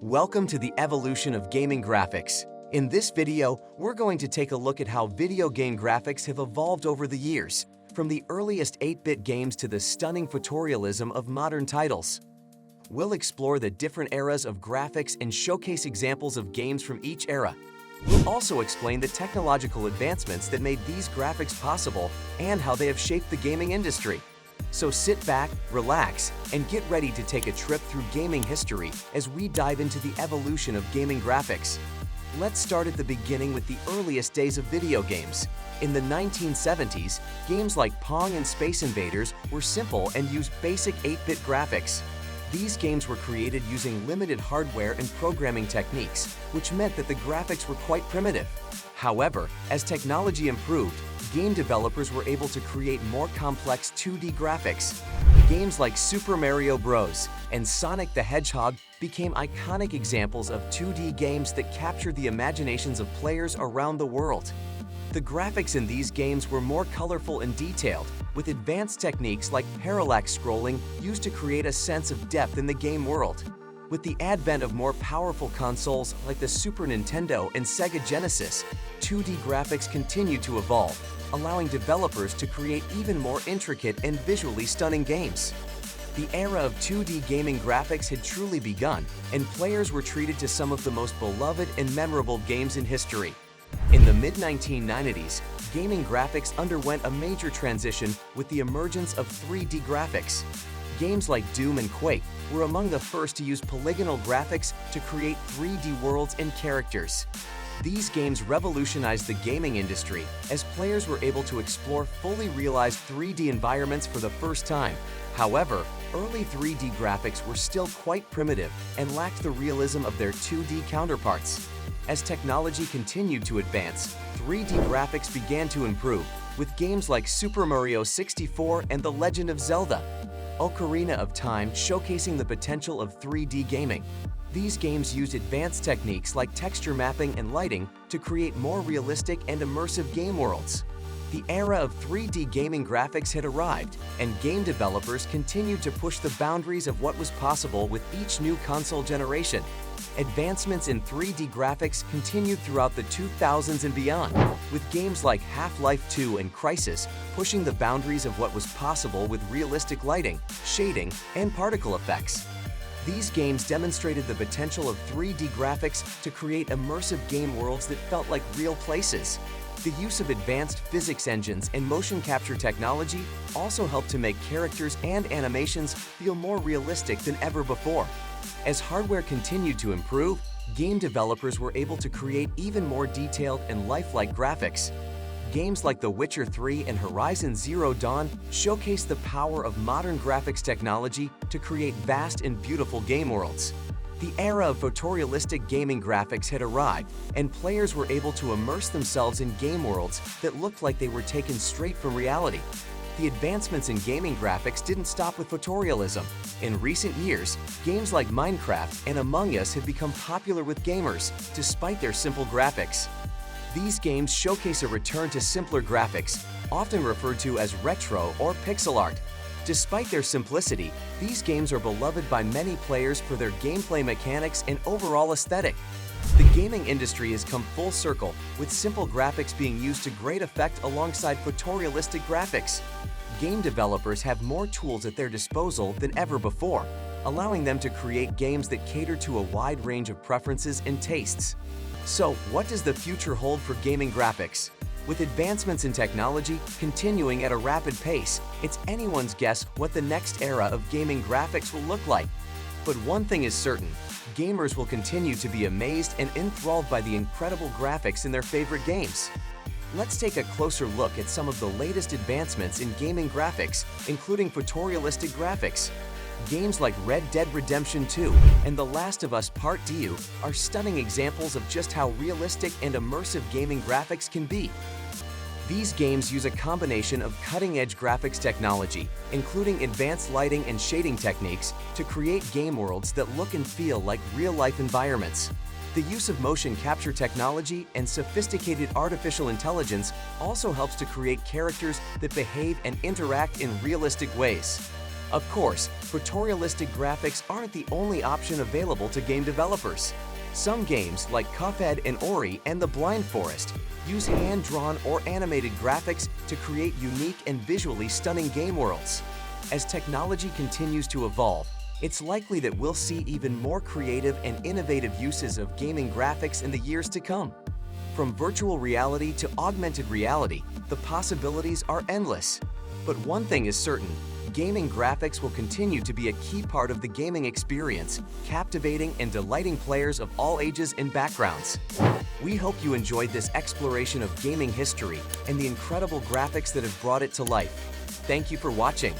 Welcome to the evolution of gaming graphics. In this video, we're going to take a look at how video game graphics have evolved over the years, from the earliest 8-bit games to the stunning photorealism of modern titles. We'll explore the different eras of graphics and showcase examples of games from each era. We'll also explain the technological advancements that made these graphics possible and how they have shaped the gaming industry. So sit back, relax, and get ready to take a trip through gaming history as we dive into the evolution of gaming graphics. Let's start at the beginning with the earliest days of video games. In the 1970s, games like Pong and Space Invaders were simple and used basic 8-bit graphics. These games were created using limited hardware and programming techniques, which meant that the graphics were quite primitive. However, as technology improved, game developers were able to create more complex 2D graphics. Games like Super Mario Bros. And Sonic the Hedgehog became iconic examples of 2D games that captured the imaginations of players around the world. The graphics in these games were more colorful and detailed, with advanced techniques like parallax scrolling used to create a sense of depth in the game world. With the advent of more powerful consoles like the Super Nintendo and Sega Genesis, 2D graphics continued to evolve, allowing developers to create even more intricate and visually stunning games. The era of 2D gaming graphics had truly begun, and players were treated to some of the most beloved and memorable games in history. In the mid-1990s, gaming graphics underwent a major transition with the emergence of 3D graphics. Games like Doom and Quake were among the first to use polygonal graphics to create 3D worlds and characters. These games revolutionized the gaming industry as players were able to explore fully realized 3D environments for the first time. However, early 3D graphics were still quite primitive and lacked the realism of their 2D counterparts. As technology continued to advance, 3D graphics began to improve, with games like Super Mario 64 and The Legend of Zelda: Ocarina of Time showcasing the potential of 3D gaming. These games used advanced techniques like texture mapping and lighting to create more realistic and immersive game worlds. The era of 3D gaming graphics had arrived, and game developers continued to push the boundaries of what was possible with each new console generation. Advancements in 3D graphics continued throughout the 2000s and beyond, with games like Half-Life 2 and Crysis pushing the boundaries of what was possible with realistic lighting, shading, and particle effects. These games demonstrated the potential of 3D graphics to create immersive game worlds that felt like real places. The use of advanced physics engines and motion capture technology also helped to make characters and animations feel more realistic than ever before. As hardware continued to improve, game developers were able to create even more detailed and lifelike graphics. Games like The Witcher 3 and Horizon Zero Dawn showcase the power of modern graphics technology to create vast and beautiful game worlds. The era of photorealistic gaming graphics had arrived, and players were able to immerse themselves in game worlds that looked like they were taken straight from reality. The advancements in gaming graphics didn't stop with photorealism. In recent years, games like Minecraft and Among Us have become popular with gamers, despite their simple graphics. These games showcase a return to simpler graphics, often referred to as retro or pixel art. Despite their simplicity, these games are beloved by many players for their gameplay mechanics and overall aesthetic. The gaming industry has come full circle, with simple graphics being used to great effect alongside photorealistic graphics. Game developers have more tools at their disposal than ever before, allowing them to create games that cater to a wide range of preferences and tastes. So, what does the future hold for gaming graphics? With advancements in technology continuing at a rapid pace, it's anyone's guess what the next era of gaming graphics will look like. But one thing is certain, gamers will continue to be amazed and enthralled by the incredible graphics in their favorite games. Let's take a closer look at some of the latest advancements in gaming graphics, including photorealistic graphics. Games like Red Dead Redemption 2 and The Last of Us Part II are stunning examples of just how realistic and immersive gaming graphics can be. These games use a combination of cutting-edge graphics technology, including advanced lighting and shading techniques, to create game worlds that look and feel like real-life environments. The use of motion capture technology and sophisticated artificial intelligence also helps to create characters that behave and interact in realistic ways. Of course, photorealistic graphics aren't the only option available to game developers. Some games, like Cuphead and Ori and the Blind Forest, use hand-drawn or animated graphics to create unique and visually stunning game worlds. As technology continues to evolve, it's likely that we'll see even more creative and innovative uses of gaming graphics in the years to come. From virtual reality to augmented reality, the possibilities are endless. But one thing is certain: gaming graphics will continue to be a key part of the gaming experience, captivating and delighting players of all ages and backgrounds. We hope you enjoyed this exploration of gaming history and the incredible graphics that have brought it to life. Thank you for watching.